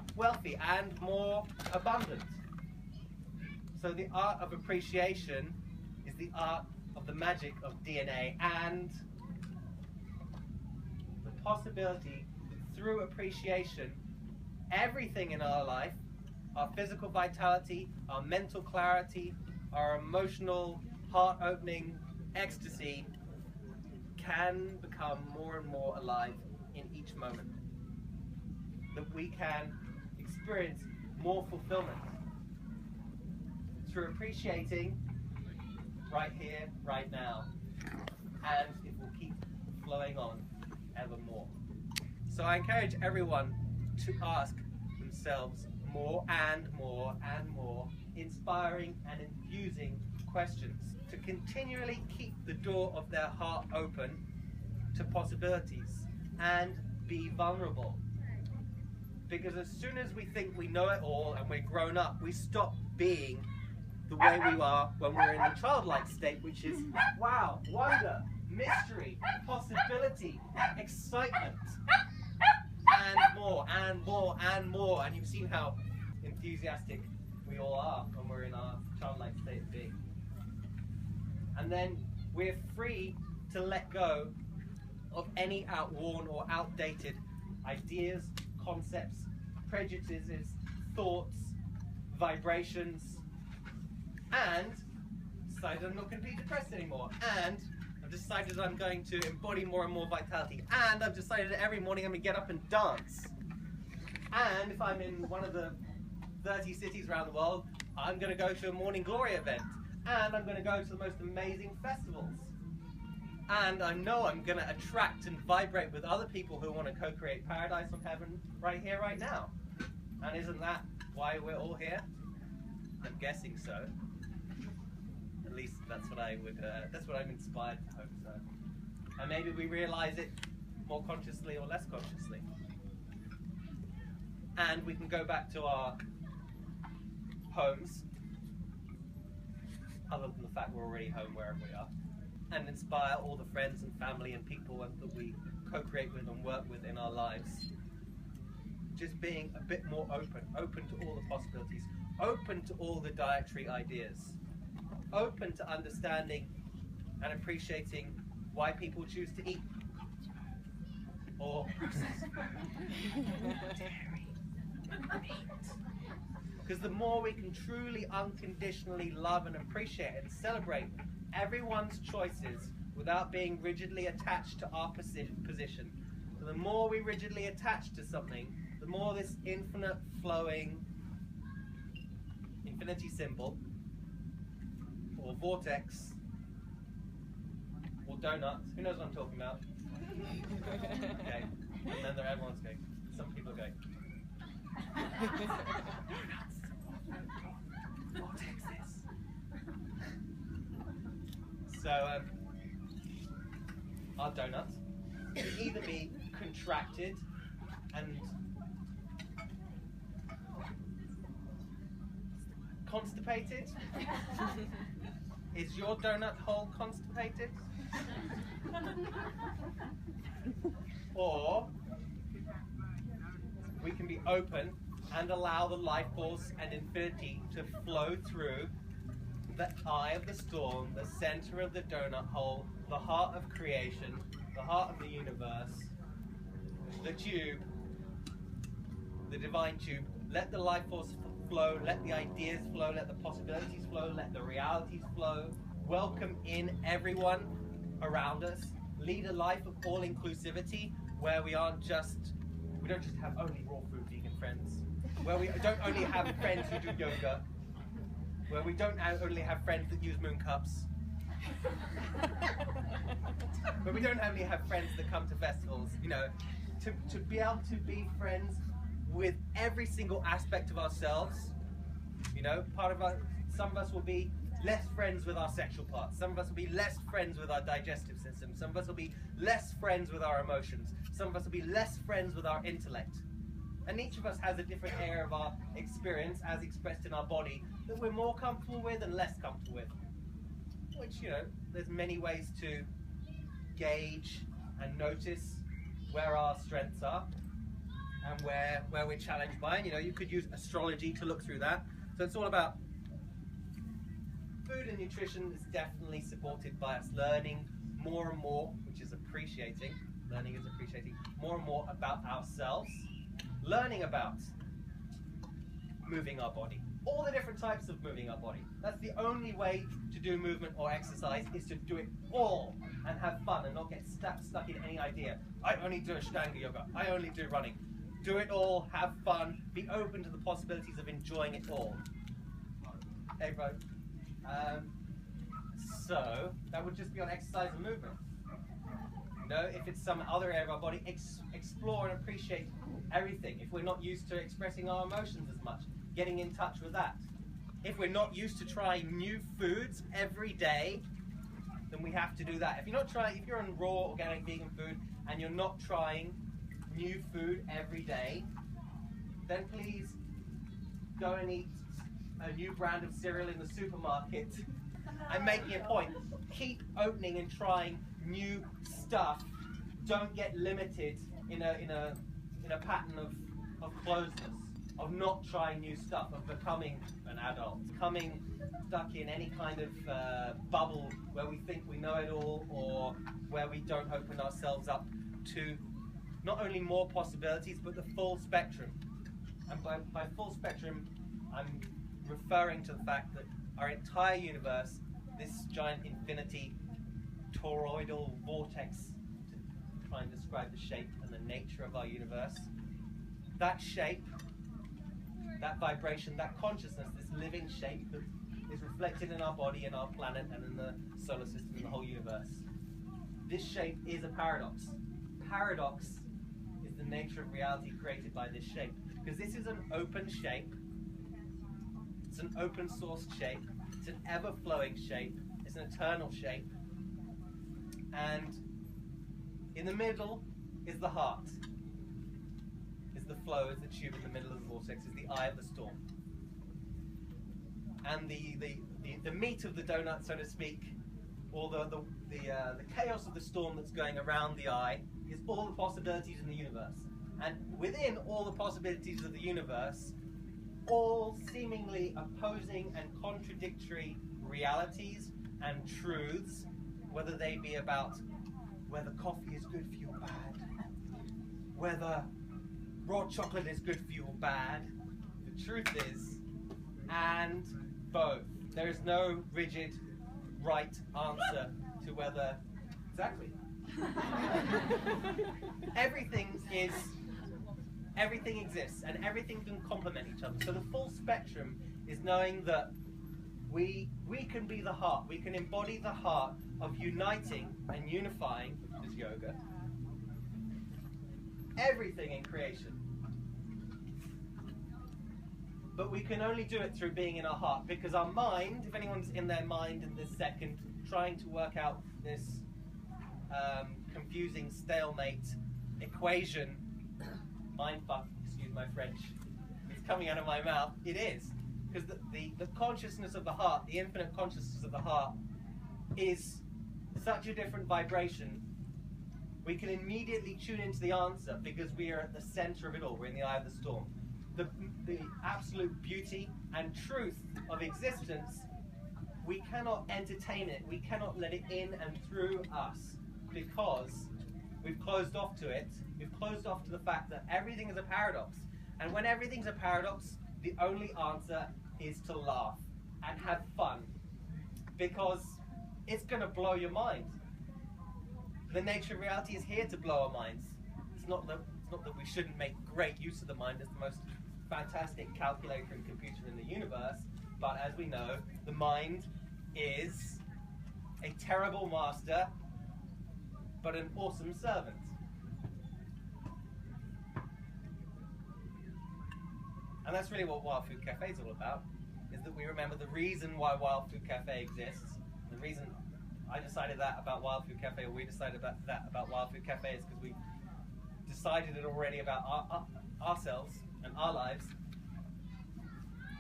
more wealthy and more abundant. So the art of appreciation is the art of the magic of DNA and the possibility that through appreciation, everything in our life, our physical vitality, our mental clarity, our emotional, heart-opening ecstasy can become more and more alive in each moment. That we can experience more fulfillment through appreciating right here, right now, and it will keep flowing on ever more. So I encourage everyone to ask themselves more and more and more inspiring and infusing questions, to continually keep the door of their heart open to possibilities and be vulnerable. Because as soon as we think we know it all and we're grown up, we stop being the way we are when we're in the childlike state, which is wow, wonder, mystery, possibility, excitement, and more and more and more. And you've seen how enthusiastic we all are when we're in our childlike state of being. And then we're free to let go of any outworn or outdated ideas, concepts, prejudices, thoughts, vibrations, and decided I'm not going to be depressed anymore. And I've decided I'm going to embody more and more vitality. And I've decided that every morning I'm going to get up and dance. And if I'm in one of the 30 cities around the world, I'm going to go to a Morning Glory event. And I'm going to go to the most amazing festivals. And I know I'm going to attract and vibrate with other people who want to co-create paradise on heaven right here, right now. And isn't that why we're all here? I'm guessing so. At least that's what I would. That's what I'm inspired to hope so. And maybe we realize it more consciously or less consciously. And we can go back to our homes, other than the fact we're already home wherever we are, and inspire all the friends and family and people that we co-create with and work with in our lives. Just being a bit more open to all the possibilities, open to all the dietary ideas, open to understanding and appreciating why people choose to eat or because the more we can truly unconditionally love and appreciate and celebrate everyone's choices without being rigidly attached to our position, the more we rigidly attach to something, the more this infinite flowing infinity symbol or vortex or donuts, who knows what I'm talking about? Okay, and then everyone's going, some people are going, donuts, vortexes. So our donuts can either be contracted and constipated. Is your donut hole constipated? Or we can be open and allow the life force and infinity to flow through the eye of the storm, the center of the donut hole, the heart of creation, the heart of the universe, the tube, the divine tube. Let the life force flow, let the ideas flow, let the possibilities flow, let the realities flow. Welcome in everyone around us. Lead a life of all inclusivity where we don't just have only raw food vegan friends, where we don't only have friends who do yoga, where we don't only have friends that use moon cups, where we don't only have friends that come to festivals, you know, to be able to be friends with every single aspect of ourselves. You know, some of us will be less friends with our sexual parts, some of us will be less friends with our digestive system, some of us will be less friends with our emotions, some of us will be less friends with our intellect. And each of us has a different area of our experience as expressed in our body that we're more comfortable with and less comfortable with. Which, you know, there's many ways to gauge and notice where our strengths are and where we're challenged by. And you know, you could use astrology to look through that. So it's all about food and nutrition is definitely supported by us learning more and more, which is appreciating. Learning is appreciating more and more about ourselves, learning about moving our body, all the different types of moving our body. That's the only way to do movement or exercise, is to do it all and have fun and not get stuck in any idea. I only do Ashtanga yoga, I only do running. Do it all, have fun, be open to the possibilities of enjoying it all. Hey bro. So that would just be on exercise and movement. No, if it's some other area of our body, explore and appreciate everything. If we're not used to expressing our emotions as much, getting in touch with that. If we're not used to trying new foods every day, then we have to do that. If you're on raw, organic, vegan food, and you're not trying new food every day, then please go and eat a new brand of cereal in the supermarket. I'm making a point. Keep opening and trying new stuff. Don't get limited in a pattern of closeness, of not trying new stuff, of becoming an adult, becoming stuck in any kind of bubble where we think we know it all, or where we don't open ourselves up to not only more possibilities but the full spectrum. And by full spectrum, I'm referring to the fact that our entire universe, this giant infinity toroidal vortex, to try and describe the shape and the nature of our universe, that shape, that vibration, that consciousness, this living shape that is reflected in our body, in our planet, and in the solar system, and the whole universe. This shape is a paradox. Paradox is the nature of reality created by this shape, because this is an open shape. It's an open source shape. It's an ever-flowing shape. It's an eternal shape. And in the middle is the heart. Is the flow, is the tube in the middle of the vortex, is the eye of the storm. And the meat of the donut, so to speak, or the chaos of the storm that's going around the eye, is all the possibilities in the universe. And within all the possibilities of the universe, all seemingly opposing and contradictory realities and truths, whether they be about whether coffee is good for you or bad, whether raw chocolate is good for you or bad, the truth is, and both. There is no rigid right answer to whether, exactly. Everything exists, and everything can complement each other. So the full spectrum is knowing that we can be the heart, we can embody the heart of uniting and unifying, which is yoga, everything in creation. But we can only do it through being in our heart, because our mind, if anyone's in their mind in this second, trying to work out this confusing stalemate equation, mindfuck, excuse my French, it's coming out of my mouth, it is. Because the consciousness of the heart, the infinite consciousness of the heart, is such a different vibration. We can immediately tune into the answer because we are at the center of it all. We're in the eye of the storm. The absolute beauty and truth of existence, we cannot entertain it. We cannot let it in and through us because we've closed off to it. We've closed off to the fact that everything is a paradox. And when everything's a paradox, the only answer is to laugh and have fun, because it's going to blow your mind. The nature of reality is here to blow our minds. It's not that we shouldn't make great use of the mind as the most fantastic calculator and computer in the universe, but as we know, the mind is a terrible master, but an awesome servant. And that's really what Wild Food Cafe is all about, is that we remember the reason why Wild Food Cafe exists. The reason I decided that about Wild Food Cafe, or we decided that about Wild Food Cafe, is because we decided it already about ourselves and our lives,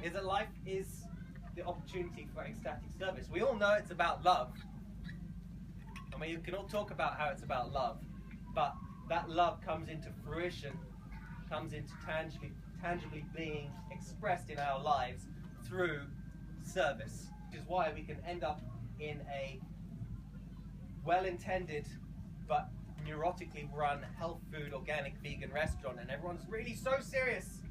is that life is the opportunity for ecstatic service. We all know it's about love. I mean, you can all talk about how it's about love, but that love comes into fruition comes into tangibly being expressed in our lives through service, which is why we can end up in a well-intended but neurotically run health food, organic, vegan restaurant, and everyone's really so serious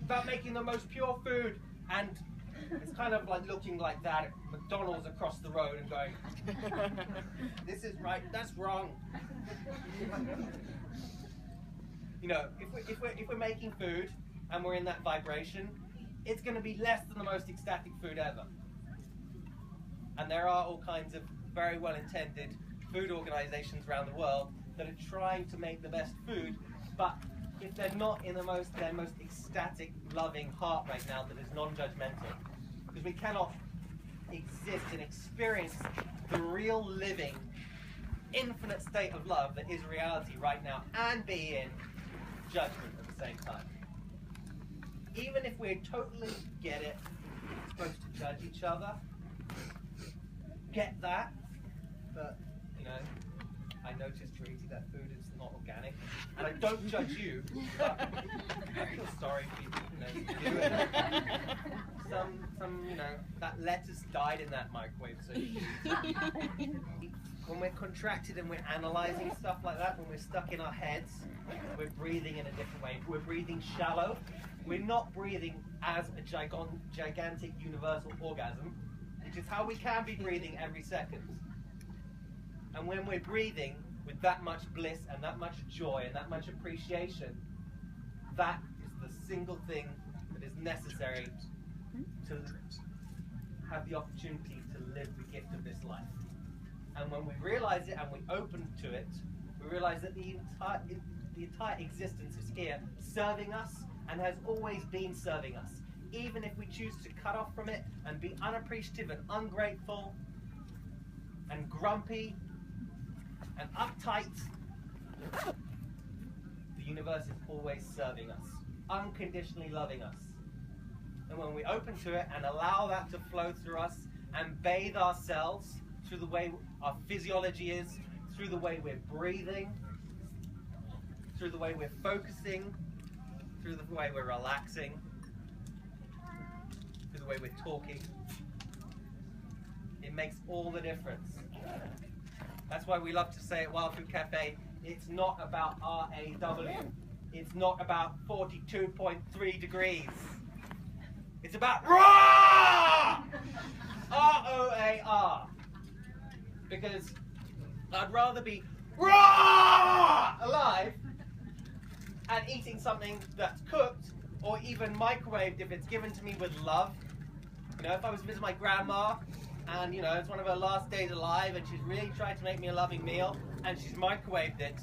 about making the most pure food, and it's kind of like looking like that at McDonald's across the road and going, this is right, that's wrong. You know, if we're making food and we're in that vibration, it's going to be less than the most ecstatic food ever. And there are all kinds of very well-intended food organizations around the world that are trying to make the best food, but if they're not in their most ecstatic, loving heart right now that is non-judgmental, because we cannot exist and experience the real living, infinite state of love that is reality right now and be in judgment at the same time. Even if we totally get it, we're supposed to judge each other, get that, but, you know, I noticed you're eating that food, it's not organic, and I don't judge you, but I feel sorry for you, you know, some, you know, that lettuce died in that microwave, so when we're contracted and we're analyzing stuff like that, when we're stuck in our heads, we're breathing in a different way. We're breathing shallow. We're not breathing as a gigantic universal orgasm, which is how we can be breathing every second. And when we're breathing with that much bliss and that much joy and that much appreciation, that is the single thing that is necessary to have the opportunity to live the gift of this life. And when we realize it and we open to it, we realize that the entire existence is here serving us and has always been serving us. Even if we choose to cut off from it and be unappreciative and ungrateful and grumpy and uptight, the universe is always serving us, unconditionally loving us. And when we open to it and allow that to flow through us and bathe ourselves through the way our physiology is, through the way we're breathing, through the way we're focusing, through the way we're relaxing, through the way we're talking, it makes all the difference. That's why we love to say at Wild Food Cafe, it's not about RAW. It's not about 42.3 degrees. It's about RAW! ROAR. Because I'd rather be raw alive and eating something that's cooked or even microwaved if it's given to me with love. You know, if I was visiting my grandma and, you know, it's one of her last days alive and she's really tried to make me a loving meal and she's microwaved it,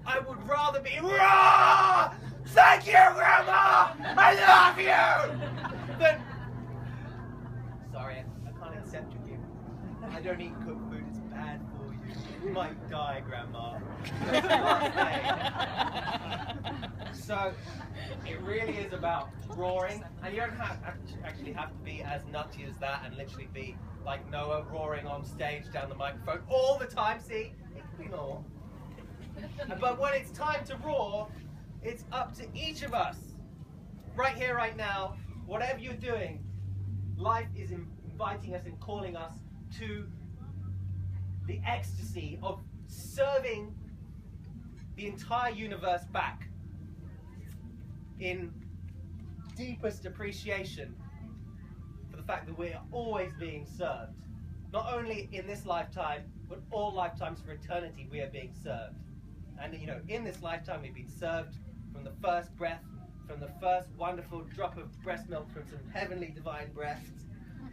I would rather be raw! Thank you, Grandma! I love you! Than, sorry, I can't accept you. I don't eat cooked food, it's bad for you. You might die, Grandma. So, it really is about roaring, and you don't actually have to be as nutty as that and literally be like Noah roaring on stage down the microphone all the time. See, it can be normal. But when it's time to roar, it's up to each of us. Right here, right now, whatever you're doing, life is inviting us and calling us to the ecstasy of serving the entire universe back in deepest appreciation for the fact that we're always being served. Not only in this lifetime, but all lifetimes for eternity we are being served. And you know, in this lifetime we've been served from the first breath, from the first wonderful drop of breast milk from some heavenly divine breasts,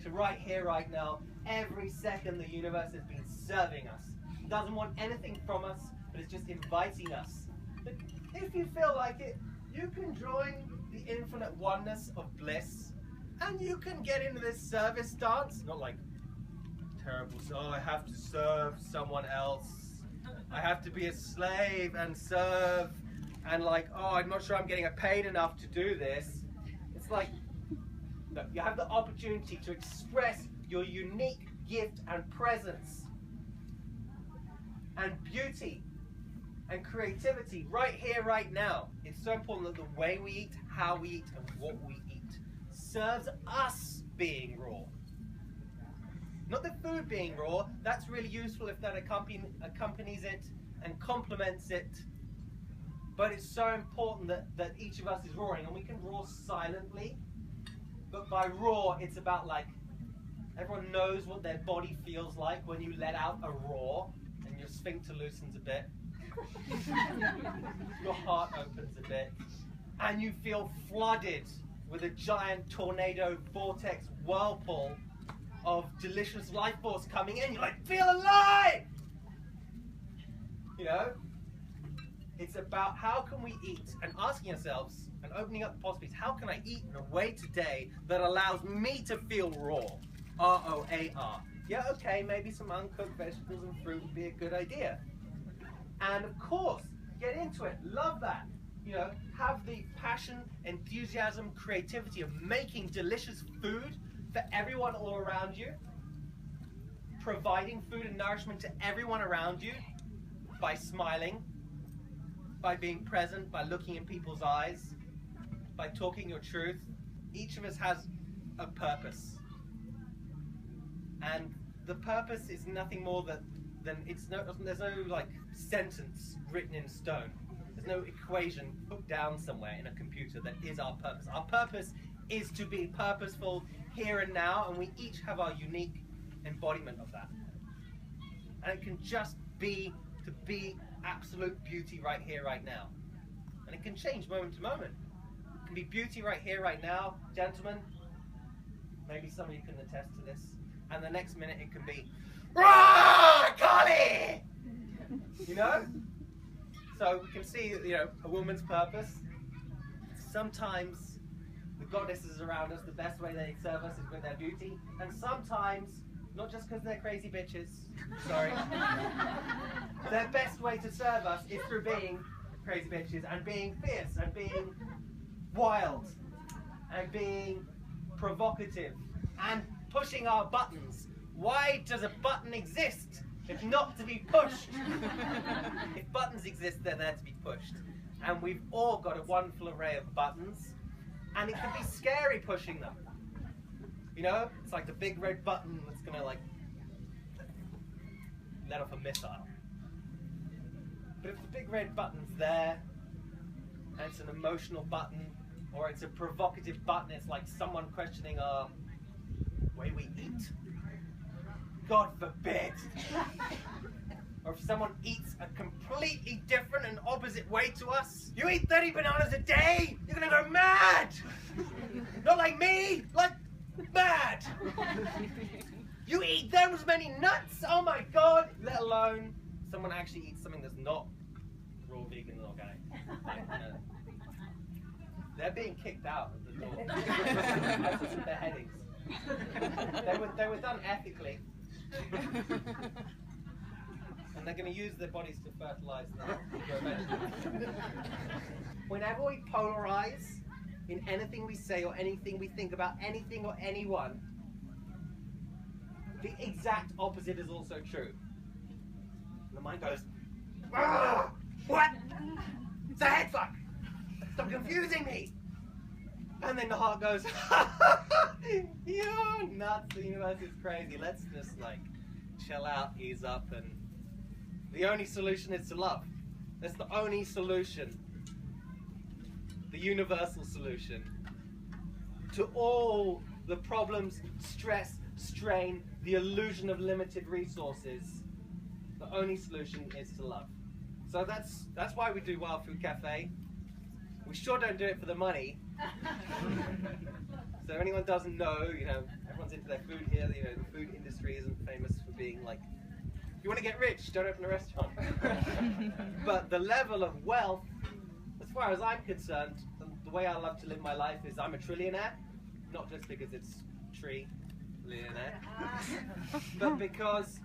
to right here, right now. Every second the universe has been serving us. It doesn't want anything from us, but it's just inviting us. But if you feel like it, you can join the infinite oneness of bliss, and you can get into this service dance. Not like terrible, so I have to serve someone else. I have to be a slave and serve, and like, oh, I'm not sure I'm getting paid enough to do this. It's like, look, you have the opportunity to express your unique gift and presence and beauty and creativity right here, right now. It's so important that the way we eat, how we eat, and what we eat serves us being raw. Not the food being raw. That's really useful if that accompanies it and complements it. But it's so important that each of us is rawing, and we can raw silently. But by raw, it's about like, everyone knows what their body feels like when you let out a roar and your sphincter loosens a bit. Your heart opens a bit. And you feel flooded with a giant tornado vortex whirlpool of delicious life force coming in. You're like, feel alive! You know? It's about how can we eat and asking ourselves and opening up the possibilities. How can I eat in a way today that allows me to feel raw? R-O-A-R. Yeah, okay, maybe some uncooked vegetables and fruit would be a good idea. And of course, get into it. Love that. You know, have the passion, enthusiasm, creativity of making delicious food for everyone all around you. Providing food and nourishment to everyone around you by smiling, by being present, by looking in people's eyes, by talking your truth. Each of us has a purpose. And the purpose is nothing more than there's no like sentence written in stone. There's no equation put down somewhere in a computer that is our purpose. Our purpose is to be purposeful here and now, and we each have our unique embodiment of that. And it can just be to be absolute beauty right here, right now. And it can change moment to moment. It can be beauty right here, right now, gentlemen. Maybe some of you can attest to this. And the next minute it can be, "Rah, Carly!" You know? So we can see, you know, a woman's purpose. Sometimes the goddesses around us, the best way they serve us is with their beauty. And sometimes, not just because they're crazy bitches, sorry, their best way to serve us is through being crazy bitches and being fierce and being wild and being provocative and pushing our buttons. Why does a button exist if not to be pushed? If buttons exist, they're there to be pushed. And we've all got a wonderful array of buttons, and it can be scary pushing them. You know, it's like the big red button that's gonna like let off a missile. But if the big red button's there, and it's an emotional button, or it's a provocative button, it's like someone questioning our way we eat. God forbid. Or if someone eats a completely different and opposite way to us. You eat 30 bananas a day, you're gonna go mad. Not like me, like mad. You eat those many nuts, oh my God. Let alone someone actually eats something that's not raw, vegan, and organic. They're being kicked out of the door. That's their headings. They were done ethically. And they're going to use their bodies to fertilize them. Whenever we polarize in anything we say or anything we think about anything or anyone, the exact opposite is also true. And the mind goes, "Ah, what? It's a head fuck! Stop confusing me!" And then the heart goes, "You're nuts, the universe is crazy. Let's just like chill out, ease up, and the only solution is to love. That's the only solution. The universal solution to all the problems, stress, strain, the illusion of limited resources. The only solution is to love." So that's why we do Wild Food Cafe. We sure don't do it for the money. So if anyone doesn't know, you know, everyone's into their food here. You know, the food industry isn't famous for being like, if you want to get rich, don't open a restaurant. But the level of wealth, as far as I'm concerned, the way I love to live my life is I'm a trillionaire, not just because it's tree-millionaire, but because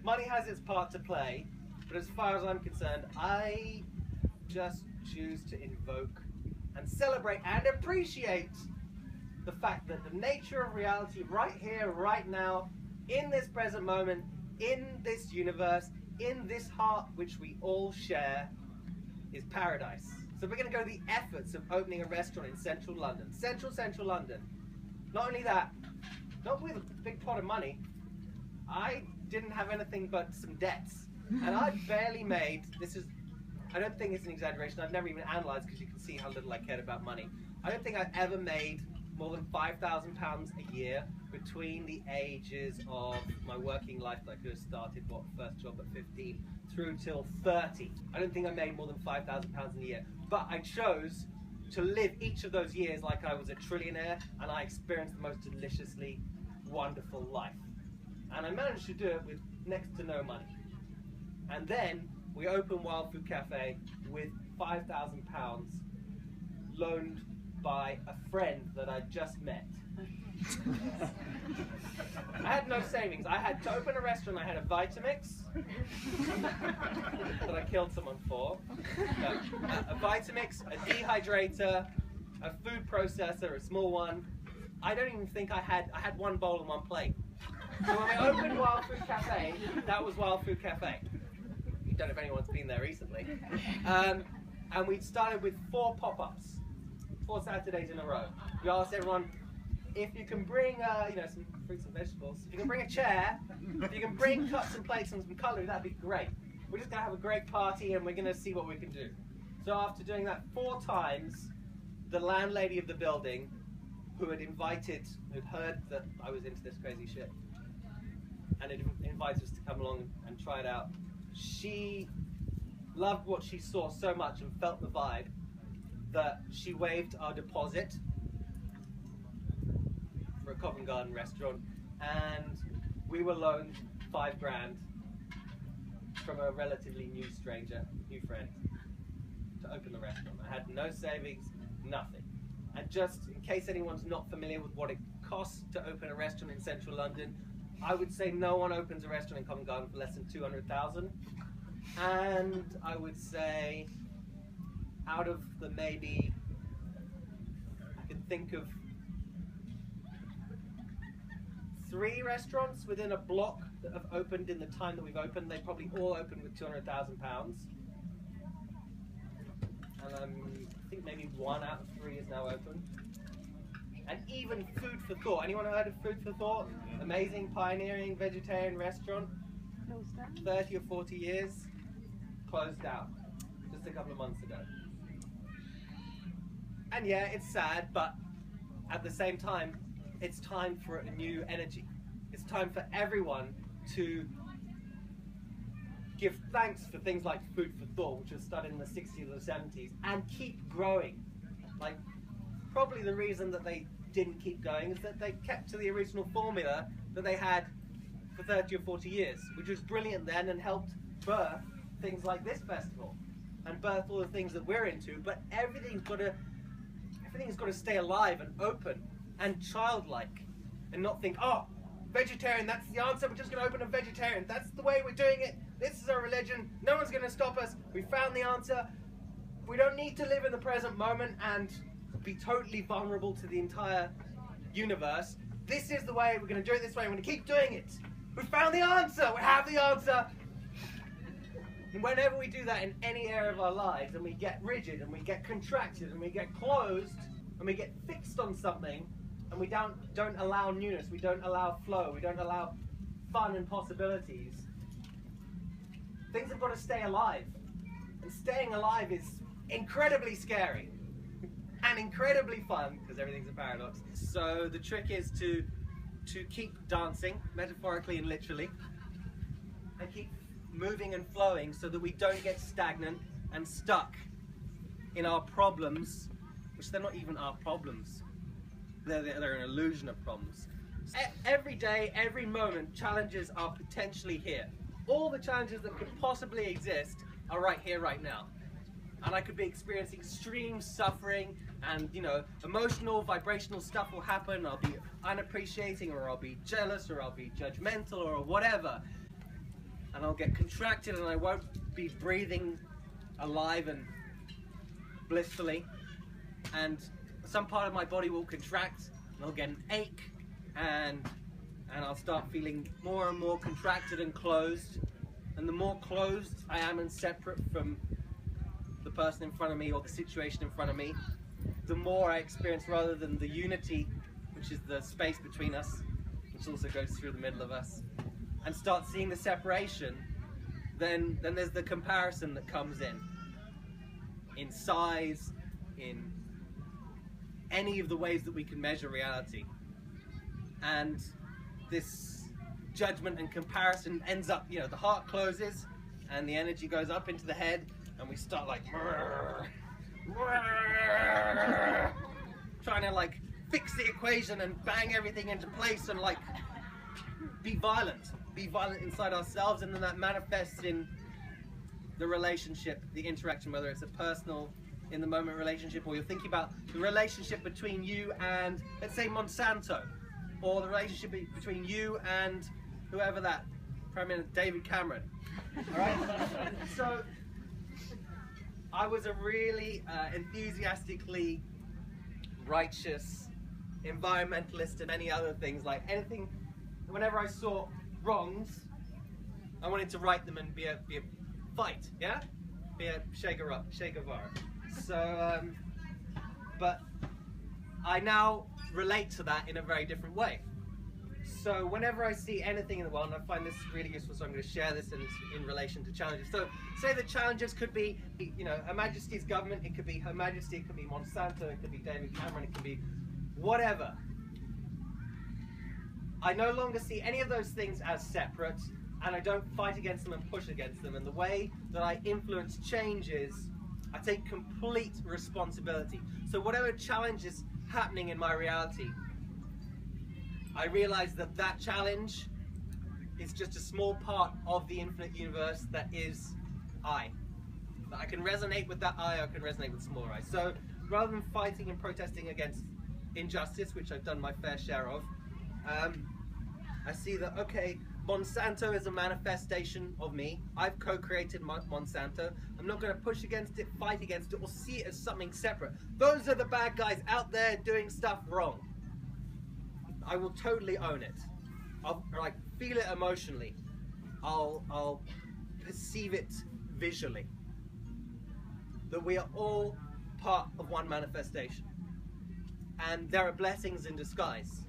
money has its part to play. But as far as I'm concerned, I just choose to invoke and celebrate and appreciate the fact that the nature of reality right here, right now, in this present moment, in this universe, in this heart which we all share is paradise. So we're going to go to the efforts of opening a restaurant in central London. Central London. Not only that, not with a big pot of money. I didn't have anything but some debts. And I barely made, I don't think it's an exaggeration, I've never even analysed because you can see how little I cared about money. I don't think I've ever made more than £5,000 a year between the ages of my working life that I could have started, first job at 15, through till 30. I don't think I made more than £5,000 a year. But I chose to live each of those years like I was a trillionaire, and I experienced the most deliciously wonderful life. And I managed to do it with next to no money. And then we opened Wild Food Cafe with £5,000 loaned by a friend that I'd just met. I had no savings. I had to open a restaurant. I had a Vitamix that I killed someone for, a Vitamix, a dehydrator, a food processor, a small one. I don't even think I had one bowl and one plate. So when we opened Wild Food Cafe, that was Wild Food Cafe. I don't know if anyone's been there recently. And we started with 4 pop-ups, 4 Saturdays in a row. We asked everyone, if you can bring some fruits and vegetables, if you can bring a chair, if you can bring cups and plates and some cutlery, that'd be great. We're just going to have a great party and we're going to see what we can do. So after doing that 4 times, the landlady of the building, who'd heard that I was into this crazy shit, and had invited us to come along and try it out, she loved what she saw so much and felt the vibe that she waived our deposit for a Covent Garden restaurant, and we were loaned £5 grand from a relatively new friend, to open the restaurant. I had no savings, nothing. And just in case anyone's not familiar with what it costs to open a restaurant in central London, I would say no one opens a restaurant in Covent Garden for less than 200,000. And I would say out of the maybe, I can think of 3 restaurants within a block that have opened in the time that we've opened. They probably all opened with £200,000. And I think maybe 1 out of 3 is now open. And even Food for Thought. Anyone heard of Food for Thought? Amazing, pioneering vegetarian restaurant. 30 or 40 years. Closed down just a couple of months ago. And yeah, it's sad, but at the same time, it's time for a new energy. It's time for everyone to give thanks for things like Food for Thought, which was started in the 60s or 70s, and keep growing. Like, probably the reason that they didn't keep going is that they kept to the original formula that they had for 30 or 40 years, which was brilliant then and helped birth things like this festival and birth all the things that we're into. But everything's got to stay alive and open and childlike, and not think, oh, vegetarian, that's the answer, we're just going to open a vegetarian, that's the way we're doing it, this is our religion, no one's going to stop us, we found the answer. We don't need to live in the present moment and be totally vulnerable to the entire universe. This is the way, we're going to do it this way, we're going to keep doing it. We found the answer, we have the answer. And whenever we do that in any area of our lives, and we get rigid, and we get contracted, and we get closed, and we get fixed on something, and we don't allow newness, we don't allow flow, we don't allow fun and possibilities, things have got to stay alive. And staying alive is incredibly scary and incredibly fun, because everything's a paradox. So the trick is to keep dancing, metaphorically and literally, and keep moving and flowing so that we don't get stagnant and stuck in our problems, which they're not even our problems. They're an illusion of problems. Every day, every moment, challenges are potentially here. All the challenges that could possibly exist are right here, right now. And I could be experiencing extreme suffering, and emotional, vibrational stuff will happen. I'll be unappreciating, or I'll be jealous, or I'll be judgmental, or whatever. And I'll get contracted, and I won't be breathing alive and blissfully. And some part of my body will contract, and I'll get an ache, and I'll start feeling more and more contracted and closed. and the more closed I am and separate from the person in front of me or the situation in front of me, the more I experience, rather than the unity, which is the space between us, which also goes through the middle of us, and start seeing the separation, then there's the comparison that comes in size, in any of the ways that we can measure reality. And this judgment and comparison ends up, you know, the heart closes and the energy goes up into the head, and we start like trying to like fix the equation and bang everything into place and like be violent inside ourselves, and then that manifests in the relationship, the interaction, whether it's a personal, in the moment relationship, or you're thinking about the relationship between you and, let's say, Monsanto, or the relationship between you and whoever that Prime Minister, David Cameron. All right. So I was a really enthusiastically righteous environmentalist and many other things. Like anything, whenever I saw wrongs, I wanted to right them and be a fight, yeah? Be a Che Guevara. So, but I now relate to that in a very different way. So whenever I see anything in the world, and I find this really useful, so I'm going to share this in relation to challenges. So say the challenges could be, you know, Her Majesty's government, it could be Her Majesty, it could be Monsanto, it could be David Cameron, it could be whatever. I no longer see any of those things as separate, and I don't fight against them and push against them. And the way that I influence change is I take complete responsibility. So whatever challenge is happening in my reality, I realize that that challenge is just a small part of the infinite universe that is I. That I can resonate with that I can resonate with smaller I. So rather than fighting and protesting against injustice, which I've done my fair share of, I see that, okay, Monsanto is a manifestation of me. I've co-created Monsanto. I'm not going to push against it, fight against it, or see it as something separate. Those are the bad guys out there doing stuff wrong. I will totally own it. I'll like feel it emotionally. I'll perceive it visually. That we are all part of one manifestation. And there are blessings in disguise.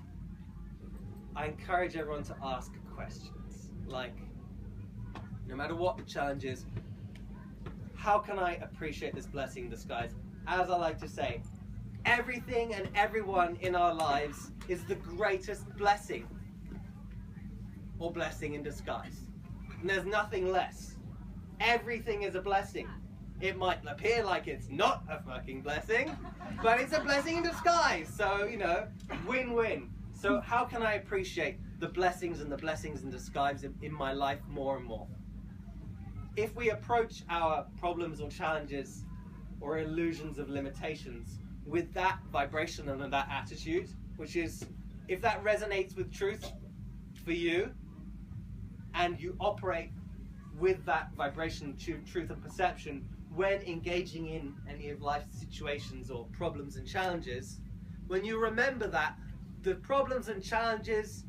I encourage everyone to ask questions. Like, no matter what the challenge is, how can I appreciate this blessing in disguise? As I like to say, everything and everyone in our lives is the greatest blessing, or blessing in disguise. And there's nothing less. Everything is a blessing. It might appear like it's not a fucking blessing, but it's a blessing in disguise. So, you know, win-win. So how can I appreciate the blessings and the blessings in disguise in my life more and more? If we approach our problems or challenges or illusions of limitations with that vibration and that attitude, which is, if that resonates with truth for you, and you operate with that vibration, truth and perception when engaging in any of life's situations or problems and challenges, when you remember that, the problems and challenges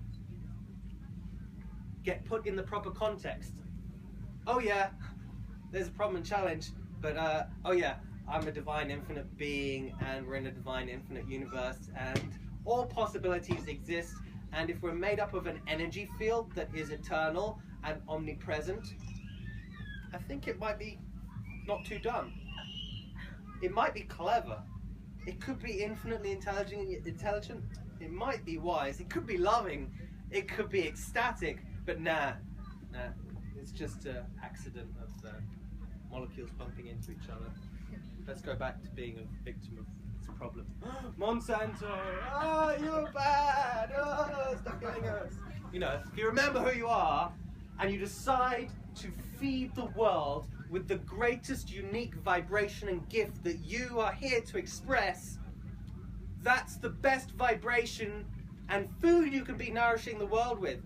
get put in the proper context. Oh yeah, there's a problem and challenge, but oh yeah, I'm a divine infinite being, and we're in a divine infinite universe, and all possibilities exist, and if we're made up of an energy field that is eternal and omnipresent, I think it might be not too dumb. It might be clever. It could be infinitely intelligent. It might be wise. It could be loving. It could be ecstatic. But nah. It's just an accident of the molecules bumping into each other. Let's go back to being a victim of this problem. Monsanto! Oh, you're bad! Oh, stop killing us! You know, if you remember who you are, and you decide to feed the world with the greatest unique vibration and gift that you are here to express, that's the best vibration and food you can be nourishing the world with.